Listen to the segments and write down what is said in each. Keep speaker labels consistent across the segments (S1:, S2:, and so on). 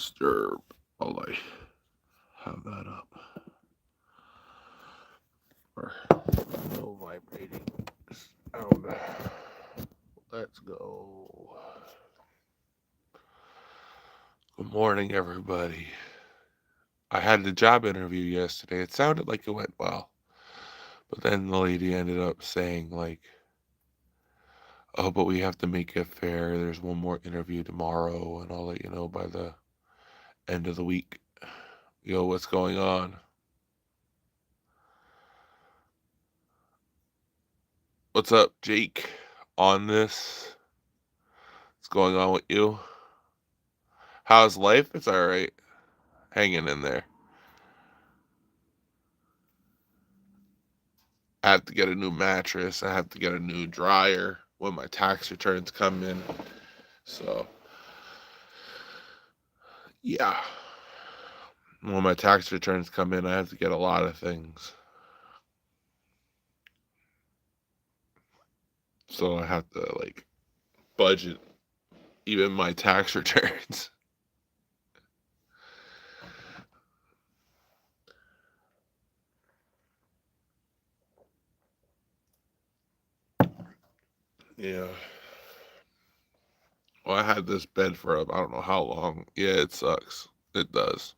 S1: disturb while I have that up. Or no vibrating sound. Let's go. Good morning, everybody. I had the job interview yesterday. It sounded like it went well. But then the lady ended up saying, like, oh, but we have to make it fair. There's one more interview tomorrow, and I'll let you know by the end of the week. Yo, what's going on? What's up, Jake? On this? What's going on with you? How's life? It's all right. Hanging in there. I have to get a new mattress. I have to get a new dryer when my tax returns come in. So, yeah. When my tax returns come in, I have to get a lot of things. So I have to, like, budget even my tax returns. Yeah. Well, I had this bed for I don't know how long. Yeah, it sucks. It does.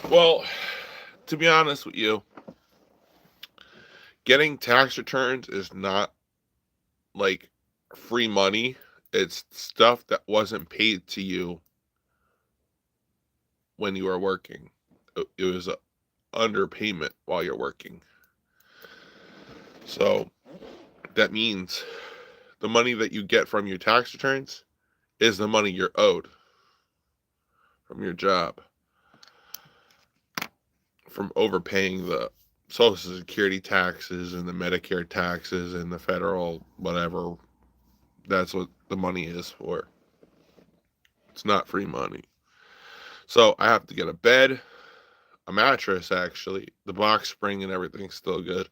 S1: Well, to be honest with you, getting tax returns is not like free money. It's stuff that wasn't paid to you when you were working. It was a underpayment while you're working. So that means the money that you get from your tax returns is the money you're owed from your job, from overpaying the Social Security taxes and the Medicare taxes and the federal whatever. That's what the money is for. It's not free money. So I have to get a bed, a mattress actually, the box spring and everything's still good.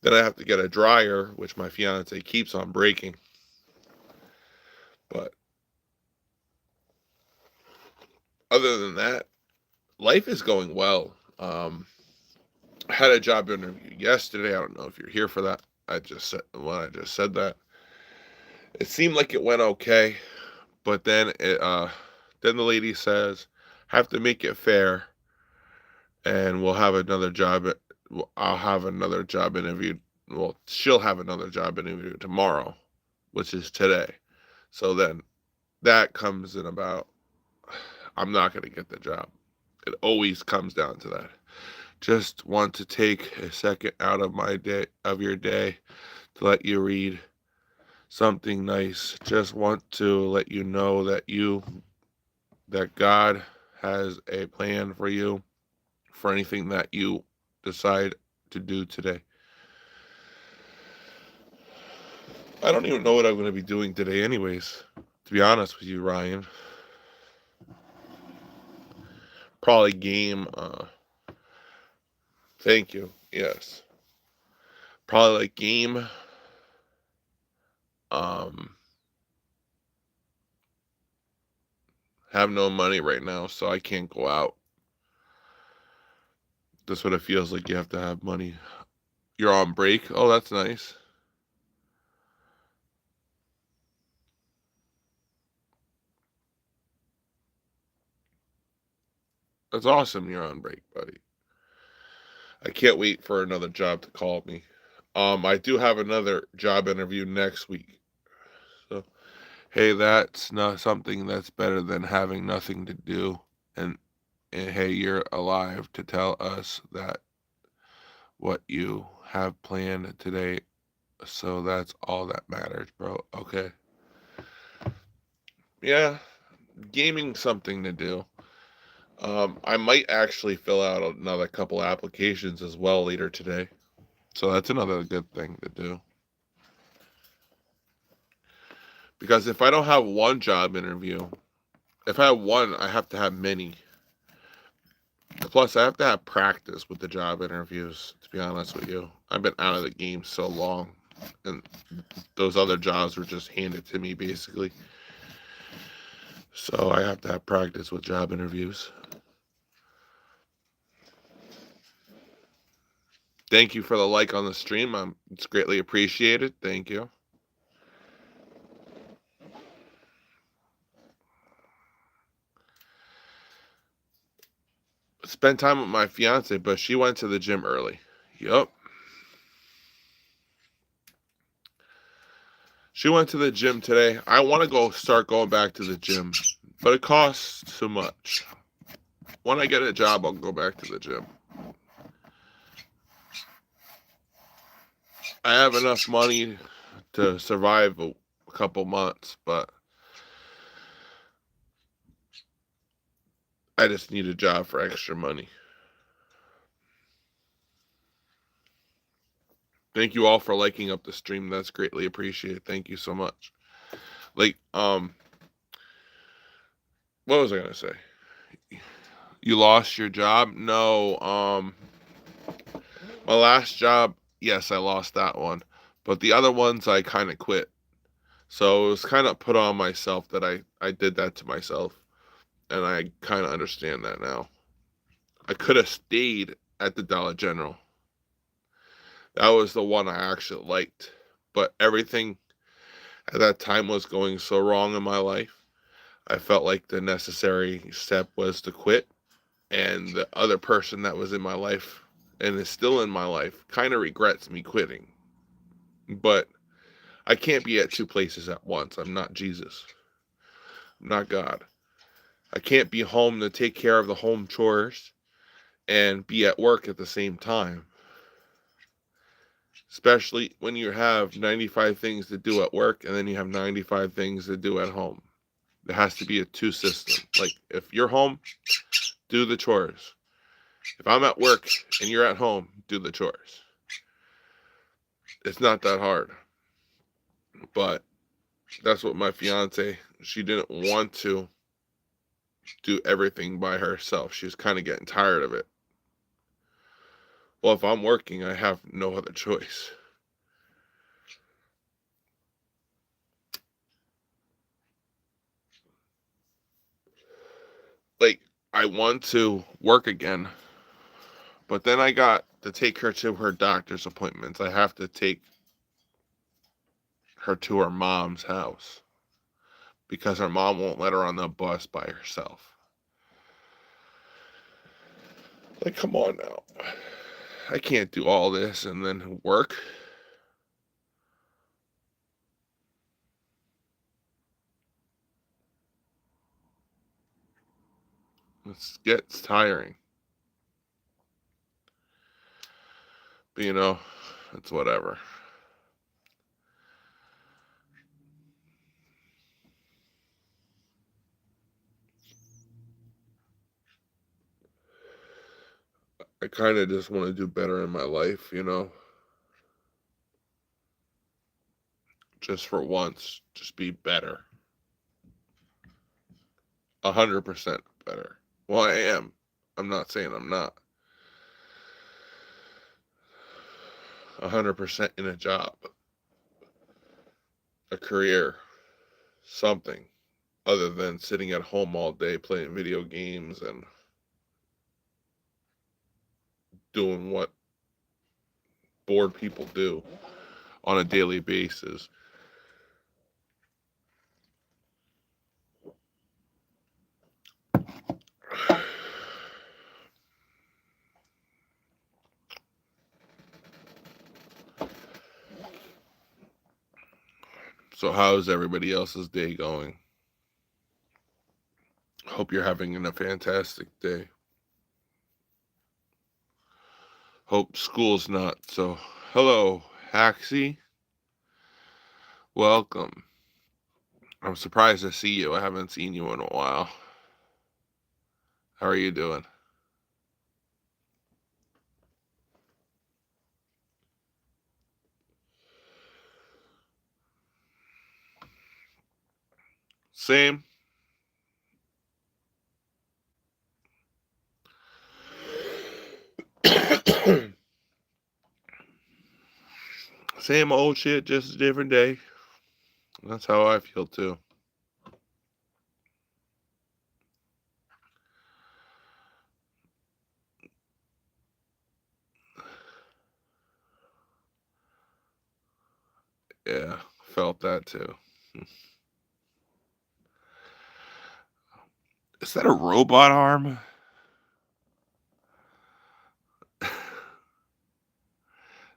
S1: Then I have to get a dryer, which my fiance keeps on breaking. But other than that, life is going well. I had a job interview yesterday. I don't know if you're here for that. I just said that. It seemed like it went okay, but then the lady says, "Have to make it fair, and we'll have another job. I'll have another job interview. Well, she'll have another job interview tomorrow, which is today. So then that comes in about. I'm not going to get the job. It always comes down to that. Just want to take a second out of your day to let you read something nice. Just want to let you know that God has a plan for you for anything that you decide to do today. I don't even know what I'm going to be doing today anyways, to be honest with you, Ryan. Probably game thank you. Yes. Probably like game um have no money right now, so I can't go out. That's what it feels like. You have to have money. You're on break. Oh, that's nice. That's awesome. You're on break, buddy. I can't wait for another job to call me. I do have another job interview next week. So, hey, that's not something that's better than having nothing to do. And, and hey, you're alive to tell us that what you have planned today. So that's all that matters, bro. Okay. Yeah, gaming something to do. I might actually fill out another couple applications as well later today. So that's another good thing to do. Because if I don't have one job interview, if I have one, I have to have many. Plus, I have to have practice with the job interviews, to be honest with you. I've been out of the game so long. and those other jobs were just handed to me basically. So I have to have practice with job interviews. Thank you for the like on the stream. It's greatly appreciated. Thank you. Spend time with my fiance, but she went to the gym early. Yup. She went to the gym today. I want to start going back to the gym, but it costs too much. When I get a job, I'll go back to the gym. I have enough money to survive a couple months, but I just need a job for extra money. Thank you all for liking up the stream. That's greatly appreciated. Thank you so much. Like, what was I gonna say? You lost your job? No. My last job, yes, I lost that one, but the other ones I kind of quit. So it was kind of put on myself that I did that to myself, and I kind of understand that now. I could have stayed at the Dollar General. That was the one I actually liked, but everything at that time was going so wrong in my life. I felt like the necessary step was to quit, and the other person that was in my life and is still in my life kind of regrets me quitting. But I can't be at two places at once. I'm not Jesus. I'm not God. I can't be home to take care of the home chores and be at work at the same time. Especially when you have 95 things to do at work and then you have 95 things to do at home. There has to be a two system. Like if you're home, do the chores. If I'm at work and you're at home, do the chores. It's not that hard. But that's what my fiance, she didn't want to do everything by herself. She was kind of getting tired of it. Well, if I'm working, I have no other choice. Like, I want to work again, but then I got to take her to her doctor's appointments. I have to take her to her mom's house because her mom won't let her on the bus by herself. Like, come on now. I can't do all this and then work. It gets tiring. But, it's whatever. I kind of just want to do better in my life, just for once, just be better. 100% better. Well, I am. I'm not saying I'm not. 100% in a job, a career, something other than sitting at home all day playing video games and doing what bored people do on a daily basis. So, how's everybody else's day going? Hope you're having a fantastic day. Hope school's not. So, hello, Haxie. Welcome. I'm surprised to see you. I haven't seen you in a while. How are you doing? Same. Same old shit, just a different day. That's how I feel too. Yeah, felt that too. Is that a robot arm?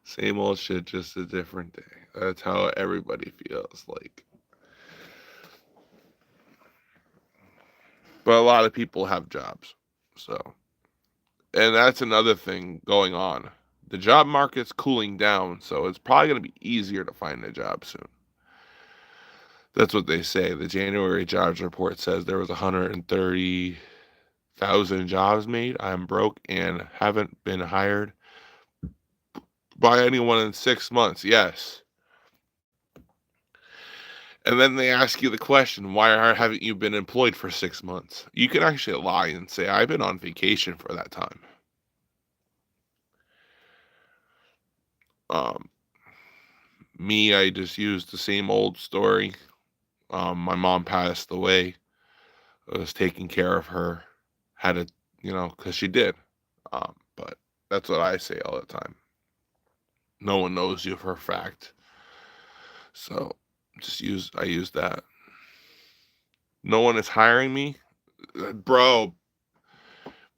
S1: Same old shit, just a different day. That's how everybody feels like. But a lot of people have jobs. So, and that's another thing going on. The job market's cooling down, so it's probably going to be easier to find a job soon. That's what they say. The January jobs report says there was 130,000 jobs made. I'm broke and haven't been hired by anyone in 6 months. Yes. And then they ask you the question, why haven't you been employed for 6 months? You can actually lie and say, I've been on vacation for that time. Um, Me, I just used the same old story. My mom passed away. I was taking care of her. Had to, because she did. But that's what I say all the time. No one knows you for a fact. So I use that. No one is hiring me. Bro,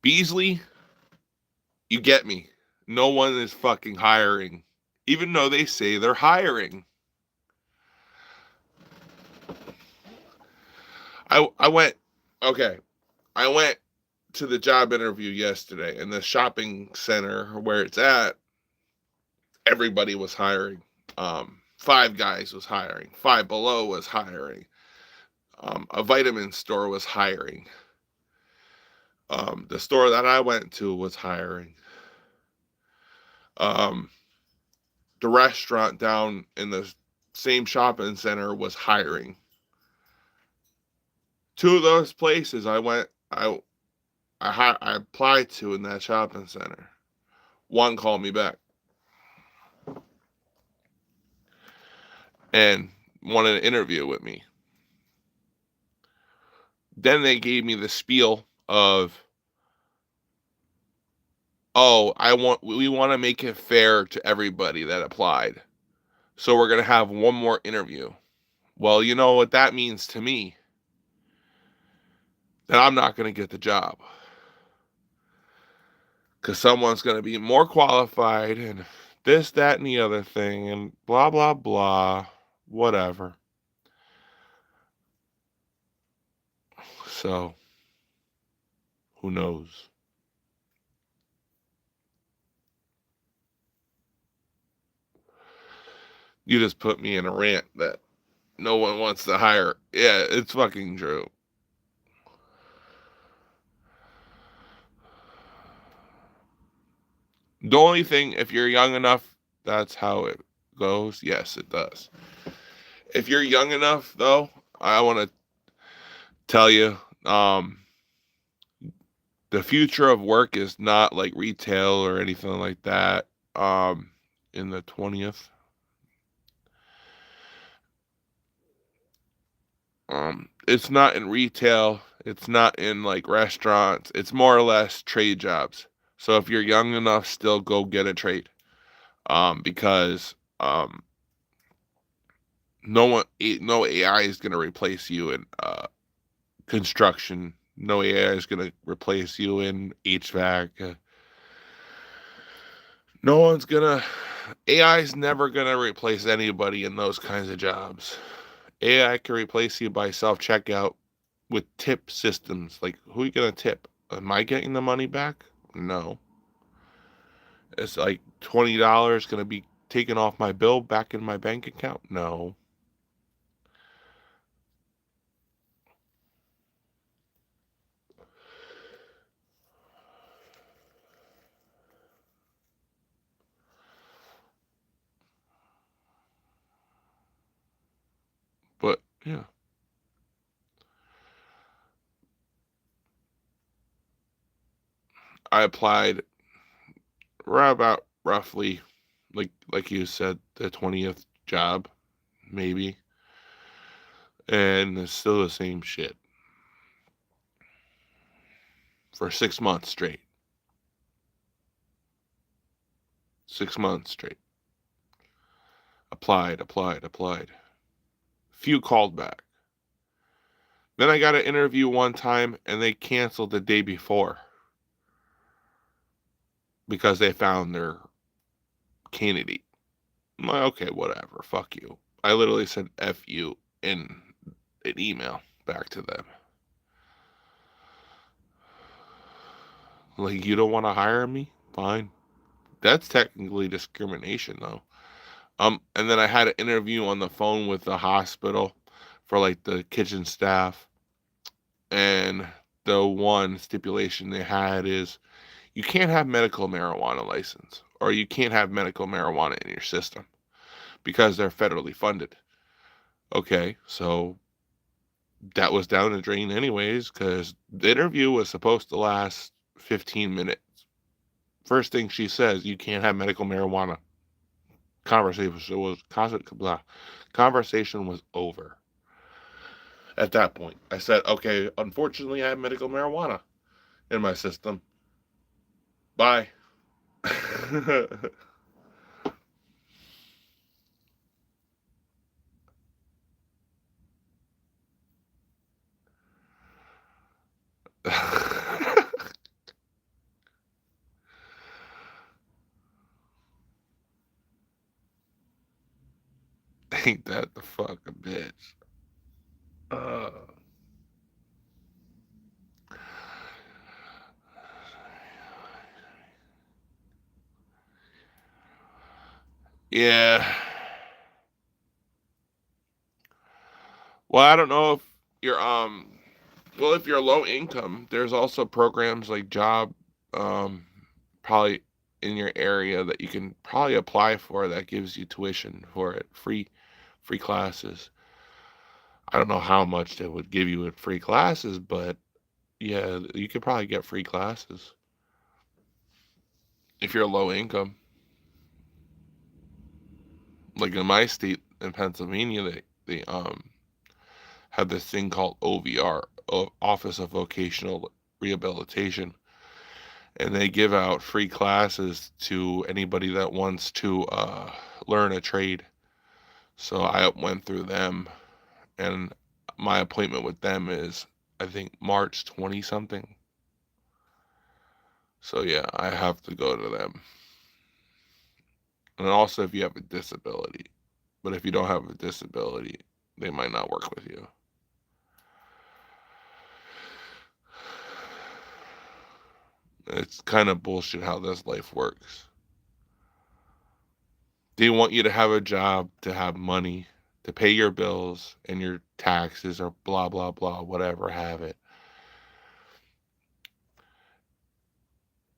S1: Beasley, you get me. No one is fucking hiring. Even though they say they're hiring. I went okay. I went to the job interview yesterday in the shopping center where it's at. Everybody was hiring. Five Guys was hiring. Five Below was hiring. A vitamin store was hiring. The store that I went to was hiring. Um, the restaurant down in the same shopping center was hiring. Two of those places I applied to in that shopping center. One called me back and wanted an interview with me. Then they gave me the spiel of, oh, we want to make it fair to everybody that applied. So we're going to have one more interview. Well, you know what that means to me? That I'm not going to get the job. Because someone's going to be more qualified and this, that, and the other thing, and blah, blah, blah, whatever. So, who knows? You just put me in a rant that no one wants to hire. Yeah, it's fucking true. The only thing, if you're young enough, that's how it goes. Yes, it does. If you're young enough, though, I want to tell you, the future of work is not like retail or anything like that. In the 20th, it's not in retail. It's not in like restaurants. It's more or less trade jobs. So if you're young enough, still go get a trade. Because no AI is going to replace you in construction. No AI is going to replace you in HVAC. No one's gonna. AI is never gonna replace anybody in those kinds of jobs. AI can replace you by self checkout with tip systems. Like, who are you gonna tip? Am I getting the money back? No. It's like $20 gonna be taken off my bill back in my bank account? No. But yeah. I applied about roughly Like you said, the 20th job, maybe. And it's still the same shit. For 6 months straight. 6 months straight. Applied. Few called back. Then I got an interview one time and they canceled the day before because they found their candidate. I'm like, okay, whatever. Fuck you. I literally said F you in an email back to them. Like, you don't want to hire me? Fine. That's technically discrimination, though. And then I had an interview on the phone with the hospital for like the kitchen staff, and the one stipulation they had is you can't have medical marijuana license, or you can't have medical marijuana in your system because they're federally funded. Okay, so that was down the drain anyways, because the interview was supposed to last 15 minutes. First thing she says, you can't have medical marijuana. Conversation was over. At that point, I said, okay, unfortunately, I have medical marijuana in my system. Bye. Ain't that the fucking bitch? Uh, yeah. Well, I don't know if you're well, if you're low income, there's also programs like job um probably in your area that you can probably apply for that gives you tuition for it, free classes. I don't know how much they would give you in free classes, but yeah, you could probably get free classes if you're low income. Like in my state in Pennsylvania, they have this thing called OVR, Office of Vocational Rehabilitation, and they give out free classes to anybody that wants to learn a trade. So I went through them, and my appointment with them is, I think, March 20 something. So yeah, I have to go to them. And also if you have a disability. But if you don't have a disability, they might not work with you. It's kind of bullshit how this life works. They want you to have a job, to have money, to pay your bills and your taxes or blah, blah, blah, whatever, have it.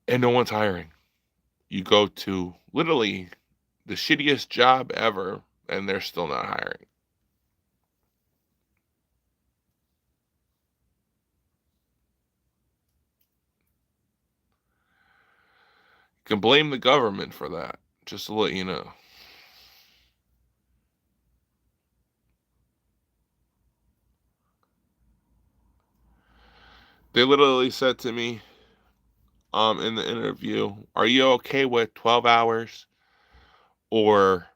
S1: And no one's hiring. You go to literally the shittiest job ever, and they're still not hiring. You can blame the government for that, just to let you know. They literally said to me in the interview, are you okay with 12 hours or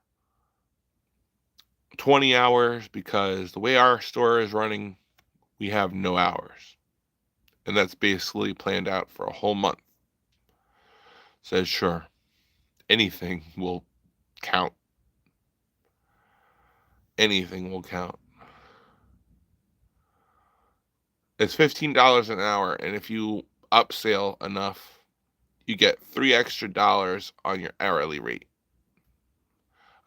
S1: 20 hours? Because the way our store is running, we have no hours. And that's basically planned out for a whole month. Says, sure, anything will count. Anything will count. It's $15 an hour, and if you upsell enough, you get $3 extra on your hourly rate.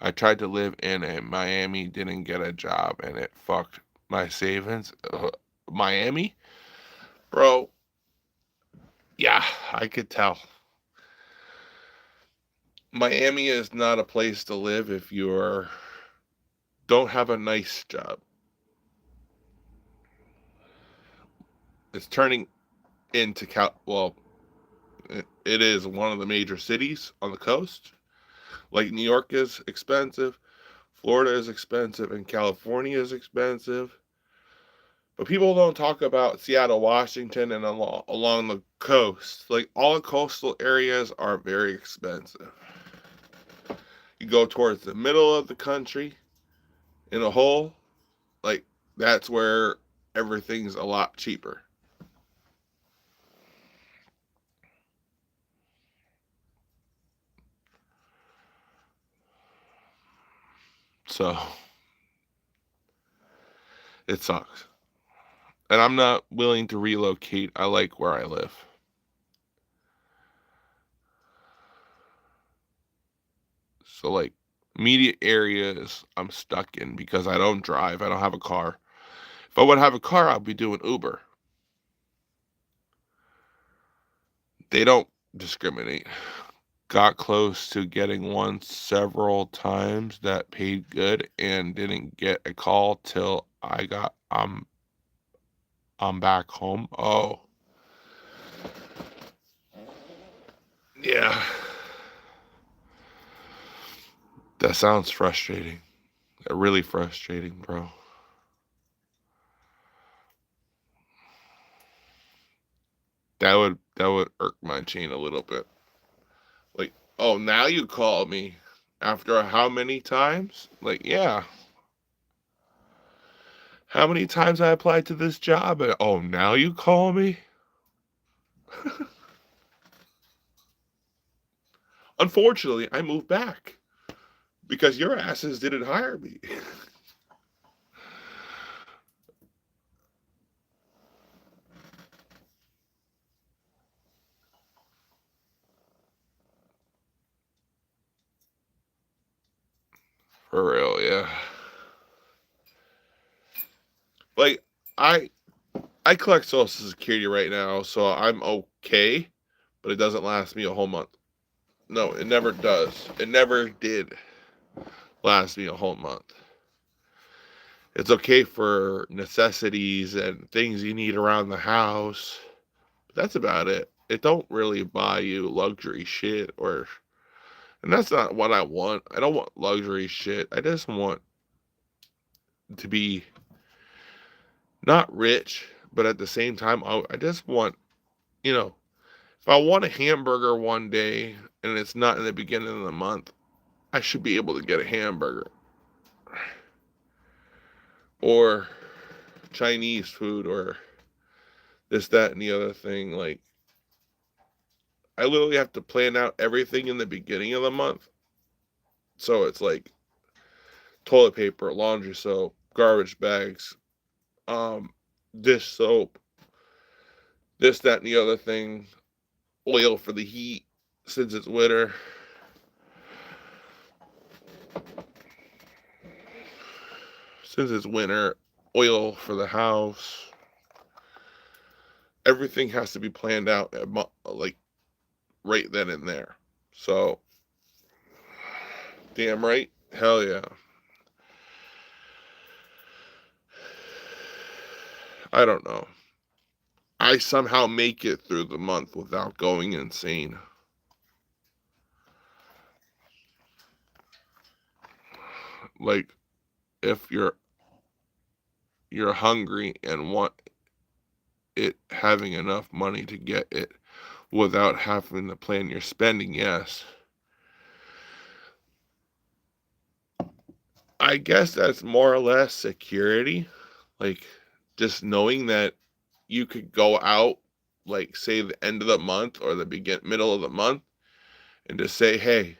S1: I tried to live in Miami, didn't get a job, and it fucked my savings. Miami? Bro, yeah, I could tell. Miami is not a place to live if you don't have a nice job. It's turning into well, it is one of the major cities on the coast, Like New York is expensive, Florida is expensive, and California is expensive. But people don't talk about Seattle, Washington, and along the coast. Like all the coastal areas are very expensive. You go towards the middle of the country in a whole, like that's where everything's a lot cheaper. So it sucks. And I'm not willing to relocate. I like where I live. So like immediate areas I'm stuck in because I don't drive. I don't have a car. If I would have a car, I'd be doing Uber. They don't discriminate. Got close to getting one several times that paid good and didn't get a call till I'm back home. Oh, yeah. That sounds frustrating. Really frustrating, bro. That would irk my chain a little bit. Like, oh, now you call me after how many times? Like, yeah. How many times I applied to this job and oh, now you call me? Unfortunately, I moved back because your asses didn't hire me. For real, yeah. Like I I collect Social Security right now, so I'm okay, but it doesn't last me a whole month. No, it never does. It never did last me a whole month. It's okay for necessities and things you need around the house. But that's about it. It don't really buy you luxury shit or and that's not what I want. I don't want luxury shit. I just want to be not rich, but at the same time I just want, you know, if I want a hamburger one day and it's not in the beginning of the month, I should be able to get a hamburger or Chinese food or this, that, and the other thing. Like, I literally have to plan out everything in the beginning of the month. So it's like toilet paper, laundry soap, garbage bags, um, dish soap, this, that, and the other thing, oil for the heat since it's winter. Since it's winter, oil for the house. Everything has to be planned out like right then and there. So, damn right. Hell yeah. I don't know. I somehow make it through the month without going insane. Like if you're hungry and want it having enough money to get it without having to plan your spending, yes. I guess that's more or less security. Like just knowing that you could go out like say the end of the month or the middle of the month and just say, "Hey,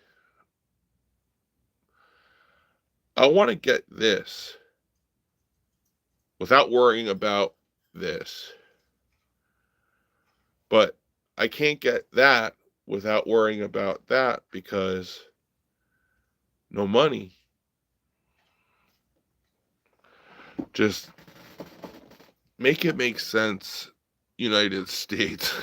S1: I want to get this without worrying about this. But I can't get that without worrying about that because no money. Just make it make sense, United States."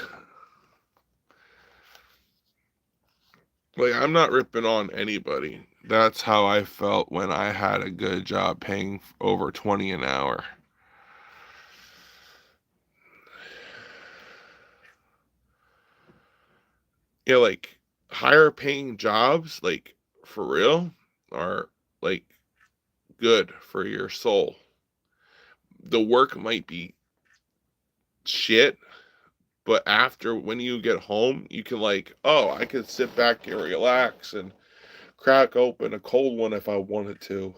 S1: Like, I'm not ripping on anybody. That's how I felt when I had a good job paying over 20 an hour. Yeah, like higher paying jobs, like for real are like good for your soul. The work might be shit, but after when you get home, you can like, oh, I could sit back and relax and crack open a cold one if I wanted to.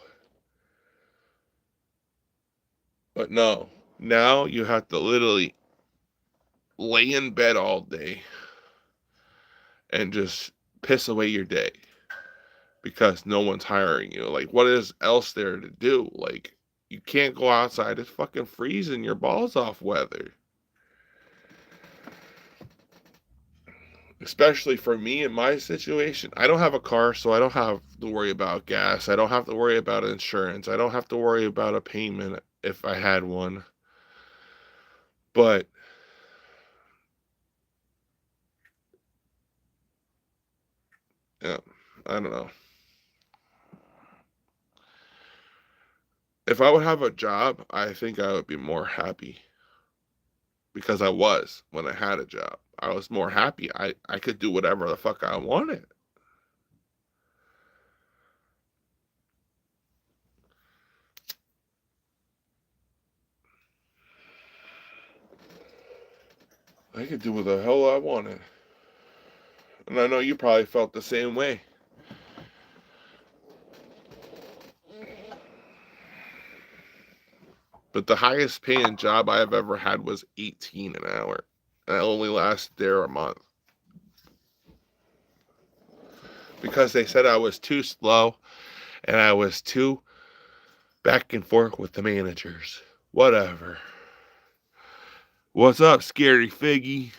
S1: But no, now you have to literally lay in bed all day and just piss away your day because no one's hiring you. Like, what is else there to do? Like, you can't go outside. It's fucking freezing your balls off weather. Especially for me in my situation, I don't have a car, so I don't have to worry about gas. I don't have to worry about insurance. I don't have to worry about a payment if I had one. But yeah, I don't know. If I would have a job, I think I would be more happy because I was when I had a job. I was more happy. I could do whatever the fuck I wanted. I could do what the hell I wanted. And I know you probably felt the same way. But the highest paying job I have ever had was 18 an hour. And I only lasted there a month. Because they said I was too slow and I was too back and forth with the managers. Whatever. What's up, Scary Figgy?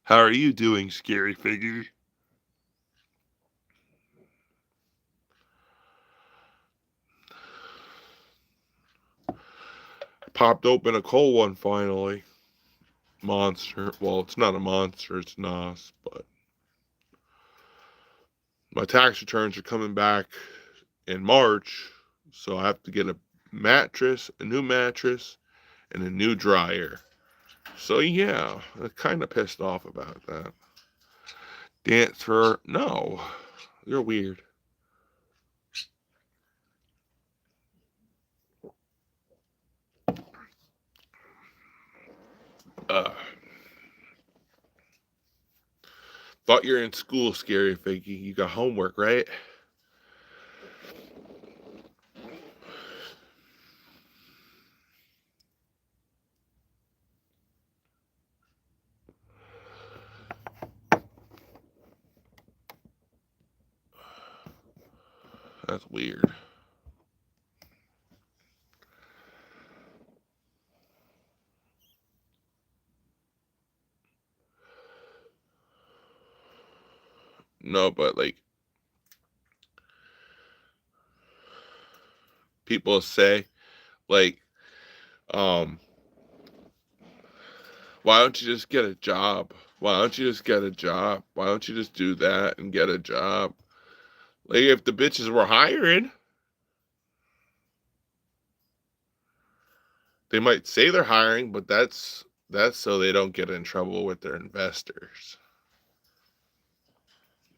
S1: How are you doing, Scary Figgy? Popped open a cold one finally. Monster. Well, it's not a monster, it's NOS, but my tax returns are coming back in March, so I have to get a new mattress, and a new dryer. So yeah, I'm kind of pissed off about that. Dance for no, you're weird. Uh, thought you're in school, Scary Figgy. You got homework, right? That's weird. No, but like people say, like, um, why don't you just get a job? Why don't you just get a job? Why don't you just do that and get a job? Like if the bitches were hiring, they might say they're hiring, but that's so they don't get in trouble with their investors.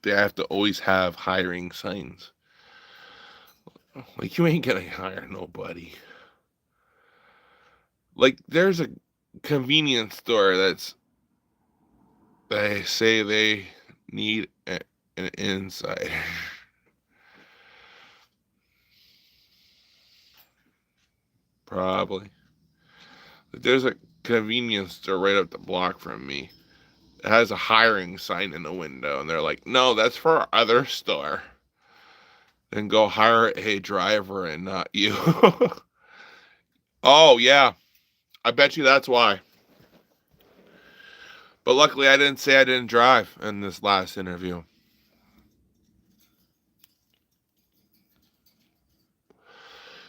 S1: They have to always have hiring signs. Like you ain't gonna hire nobody. Like there's a convenience store they say they need an insider. Probably. There's a convenience store right up the block from me. It has a hiring sign in the window, and they're like, "No, that's for our other store." Then go hire a driver and not you. Oh yeah, I bet you that's why. But luckily, I didn't say I didn't drive in this last interview.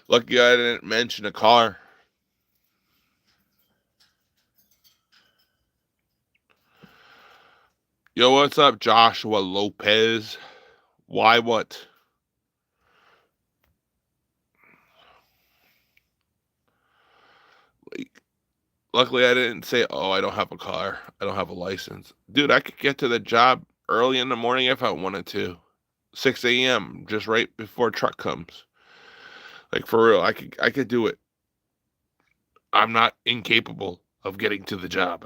S1: Lucky I didn't mention a car. Yo, what's up, Joshua Lopez? Why what? Like, luckily I didn't say, oh, I don't have a car. I don't have a license. Dude, I could get to the job early in the morning if I wanted to. 6 a.m. just right before truck comes. Like for real, I could do it. I'm not incapable of getting to the job.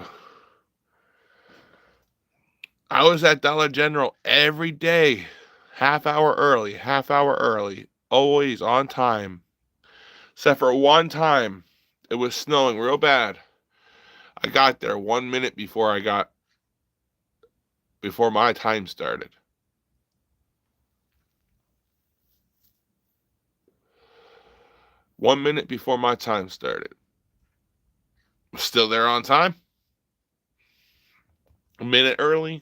S1: I was at Dollar General every day, half hour early, always on time. Except for one time, it was snowing real bad. I got there 1 minute before my time started. One minute before my time started. Still there on time. A minute early.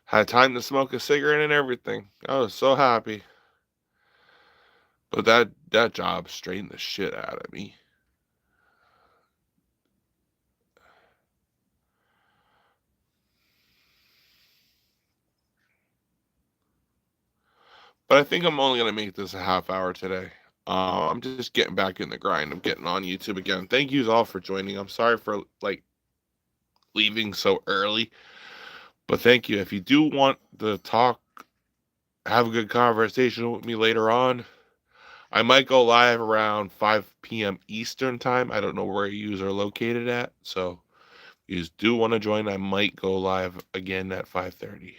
S1: Had time to smoke a cigarette and everything. I was so happy. But that job strained the shit out of me. But I think I'm only gonna make this a half hour today. I'm just getting back in the grind. I'm getting on YouTube again. Thank you all for joining. I'm sorry for leaving so early, but thank you. If you do want to talk, have a good conversation with me later on, I might go live around 5 p.m. Eastern time. I don't know where you are located at, so if you do want to join, I might go live again at 5:30,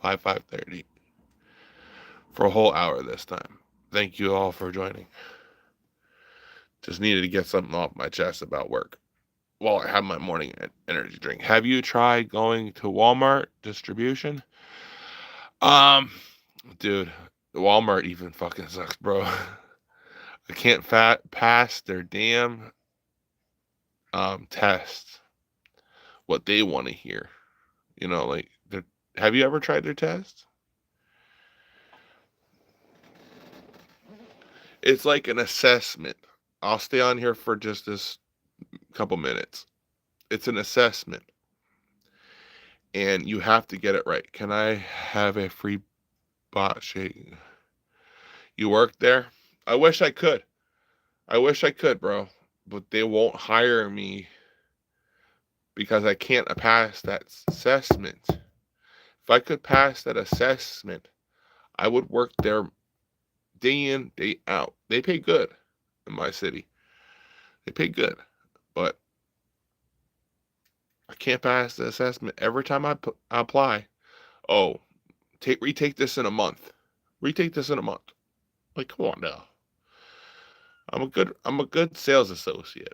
S1: 5:30 for a whole hour this time. Thank you all for joining. Just needed to get something off my chest about work while I have my morning energy drink. Have you tried going to Walmart distribution? Um, Dude, Walmart even fucking sucks, bro. I can't pass their damn tests. What they want to hear, have you ever tried their test? It's like an assessment. I'll stay on here for just this couple minutes. It's an assessment, and you have to get it right. Can I have a free bot shake? You work there? I wish I could. Bro. But they won't hire me because I can't pass that assessment. If I could pass that assessment, I would work there day in, day out. They pay good in my city. They pay good. But I can't pass the assessment every time I apply. Oh, retake this in a month. Retake this in a month. Like, come on now. I'm a good sales associate.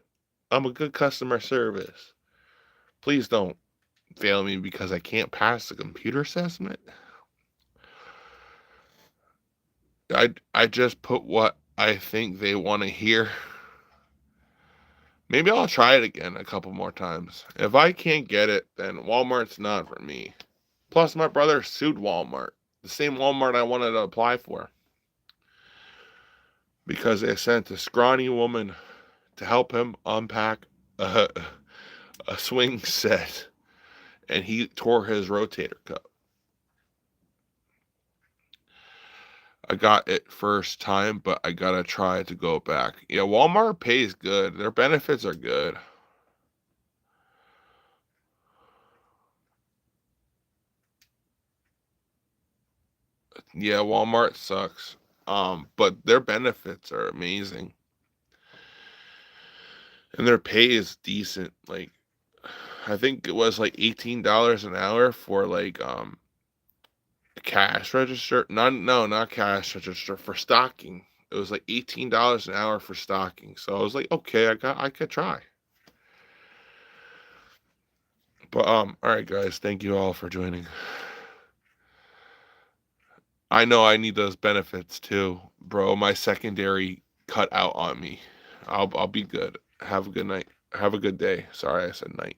S1: I'm a good customer service. Please don't fail me because I can't pass the computer assessment. I just put what I think they want to hear. Maybe I'll try it again a couple more times. If I can't get it, then Walmart's not for me. Plus, my brother sued Walmart, the same Walmart I wanted to apply for, because they sent a scrawny woman to help him unpack a swing set, and he tore his rotator cuff. I got it first time, but I gotta try to go back. Yeah, Walmart pays good. Their benefits are good. Yeah, Walmart sucks. But their benefits are amazing. And their pay is decent. Like, I think it was like $18 an hour for cash register. Not cash register, for stocking. It was like $18 an hour for stocking. So I was like, okay, I could try. But all right, guys, thank you all for joining. I know I need those benefits too, bro. My secondary cut out on me. I'll be good. Have a good night. Have a good day. Sorry, I said night.